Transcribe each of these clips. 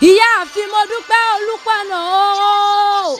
ìyáàfin mo dúpẹ́ Olúpọ̀nà o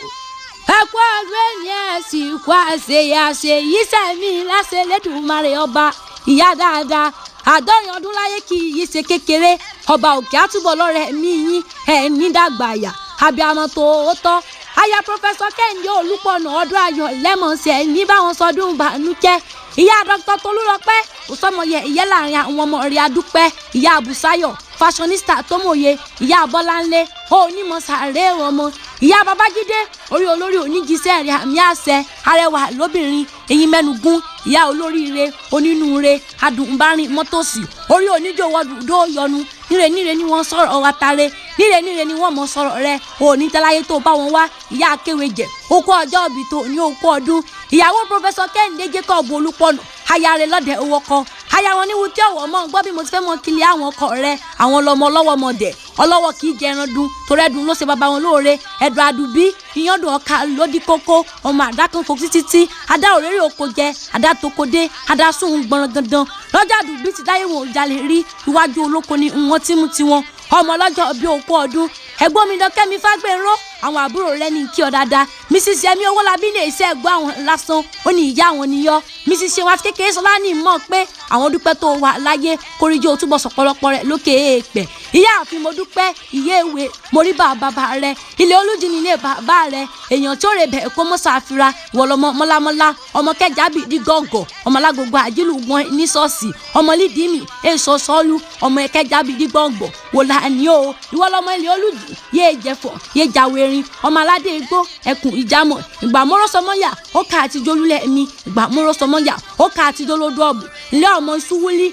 ẹ kú ọdún ènìyàn sì kú àṣeyàṣe yìí sẹ́mi láṣẹ lẹ́dùnmarè ọba ìyá dáadáa àádọ́rin ọdún láyé kì í ṣe kékeré ọba òkè àtúbọ̀ lọ́rẹ̀ mí yín ẹ̀ ní dàgbà àyà abiyamọ tòótọ́ aya pọfẹsọ Kẹ́hìndé Olúpọ̀nà ọdún ayọ̀ lẹ́mọ̀ọ́sẹ̀ ní báwọn sọdún bànújẹ́ ìyá dókítà Tolúlọpẹ́ òsọmọyẹ ìyẹ́ láàrin àwọn ọmọ rẹ̀ adúpẹ́ ìyá Àbùsáyọ̀ fashionista tómòye ìyá Bọ́láńlé onímọ̀ sàárè ọmọ ìyá Babájídé orí olórí oníjíṣẹ́ rẹ̀ àmì àṣẹ arẹwà lóbìnrin eyín mẹ́nugún ìyá olóríire onínúure adùnbárin mọ́tòsí orí oníjòwọ́dúdó yọnu níre ni wọ́n sọ̀rọ̀ wátare níre ni wọ́n mọ̀ sọ̀rọ̀ rẹ̀ òní tẹ́láyé tó bá wọn wá ìyá akéwèjẹ okú ọjọ́ òbí tó ní okú ọdún ìyàwó pọfẹsọ Kẹ́hìndé Jacob Olúpọ̀nà aya rẹ̀ lọ́dẹ owó kan aya wọn níwu tí ọ̀wọ́ mọ́ gbọ́ bí mo ti fẹ́ mọ kílẹ̀ àwọn ọkọ rẹ̀ àwọn lọmọ ọlọ́wọ́ mọ̀dẹ̀ ọlọ́wọ́ kì í jẹ ẹran dun torí ẹdun ló ṣe bàbá wọn lóore ẹdun àdùbí ìyàndùn ọkà lódì kókó ọmọ àdákan fò títí adá òréré oko jẹ adá tokodé adá sùn gbọ̀nràn gandan lọ́jà àdùbí ti dáyé wọn ò jalè rí iwájú olóko ni wọ́n ti mú tiwọn ọmọ ọlọ́jọ́ bíi òkú ọdún ẹ̀gbọ́n mi Dọ́kẹ́mi Fágbènró àwọn àbúrò rẹ̀ ní kí ọ dáadáa Mrs Yẹmi Owólabí lè ṣe ẹ̀gbọ́n àwọn lásán ó ní ìyá àwọn níyọ Mrs Ṣeun àti kékeré sọlá ní mọ̀ pé àwọn dúpẹ́ tó wà láyé kórìjọ túbọ̀ sọ̀pọ̀lọpọ̀ rẹ̀ lókè èèpẹ̀ ìyáàfin mo dúpẹ́ ìyé ìwé mo rí bàbá rẹ̀ Ileoluji nílé bàbá rẹ̀ èèyàn tí ó rè bẹ̀ kó mọ́ ṣàfira ìwọ̀lọ́mọ mọ́lámọ́lá ọmọ kẹjà bíi dígọ̀gọ̀ ọmọ alágbogbo àjílù wọn ní ṣọ́ọ̀ṣì ọmọ lídìímì èso sọ́ọ́lù ọmọ kẹjà bíi dígọ̀gọ̀ wò láàní o ìwọ̀lọ́mọ Ileoluji yéé jẹfọ yéé jàwérin ọmọ aládé igbó ẹkùn ìjàmọ ìgbà mọ́rọ́ sọmọ́yà ó kà àti jolúlẹ̀ mi ìgbà mọ́rọ́ sọmọ́yà ó kà àti jolódó ọ̀bù ilé ọmọ iṣu wúlí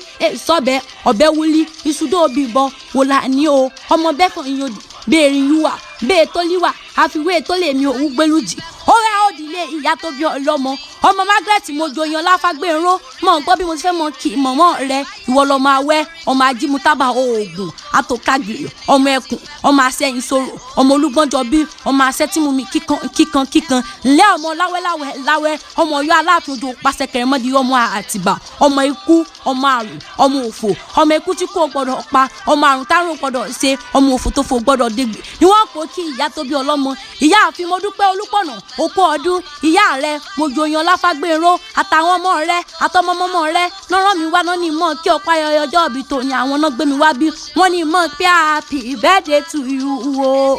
sọ́bẹ̀ ọ̀bẹ wúlí iṣu dóòbí ìbọn wò láàní o ọmọ bẹ́fọ̀ ìyọ̀dì bẹ́ẹ̀rin yúwà bẹ́ẹ̀ tó líwà àfiwé tó lè mi òun gbélújì ó rẹ́ òdìlé ìyá tó bí ọlọ́mọ ọmọ Margaret Mojoyan Láfágbènró mọ̀ ń gbọ́ bí mo ti fẹ́ mọ kí mọ̀mọ́ rẹ ìwọ lọ́mọ awẹ́ ọmọ ajímútábà oògùn àtòkàgìrì ọmọ ẹkùn ọmọ asẹ́yìn sòrò ọmọ olúgbọ́njọ bí ọmọ asẹ́tìmùmí kíkan ńlẹ́ ọmọ láwẹ́ ọmọ Ọ̀yọ́ Aláàfin Òjó pàṣẹ kẹrẹmọ́dì ọmọ Àtìbà ọmọ ikú ọmọ àrùn ọmọ òfò ọmọ ikú tí kò gbọdọ̀ pa ọmọ àrùn tárùn gbọdọ̀ ṣe ọmọ òfò tó fò gbọdọ̀ dégbè ni wọ́n pò kí ìyá tó bí ọlọ́mọ ìyáàfin mo dúpẹ́ Olúpọ̀nà okú ọdún ìyá rẹ Mojoyan Láfágbènró àtàwọn ọmọ rẹ àtọmọmọmọ rẹ lọ́rọ̀ mi wá náà ní mọ̀ kí ọ̀pá ayẹyẹ ọjọ́ ìbí tòní àwọn náà gbé mi wá bí wọ́n ní mọ̀ pé happy birthday to you o.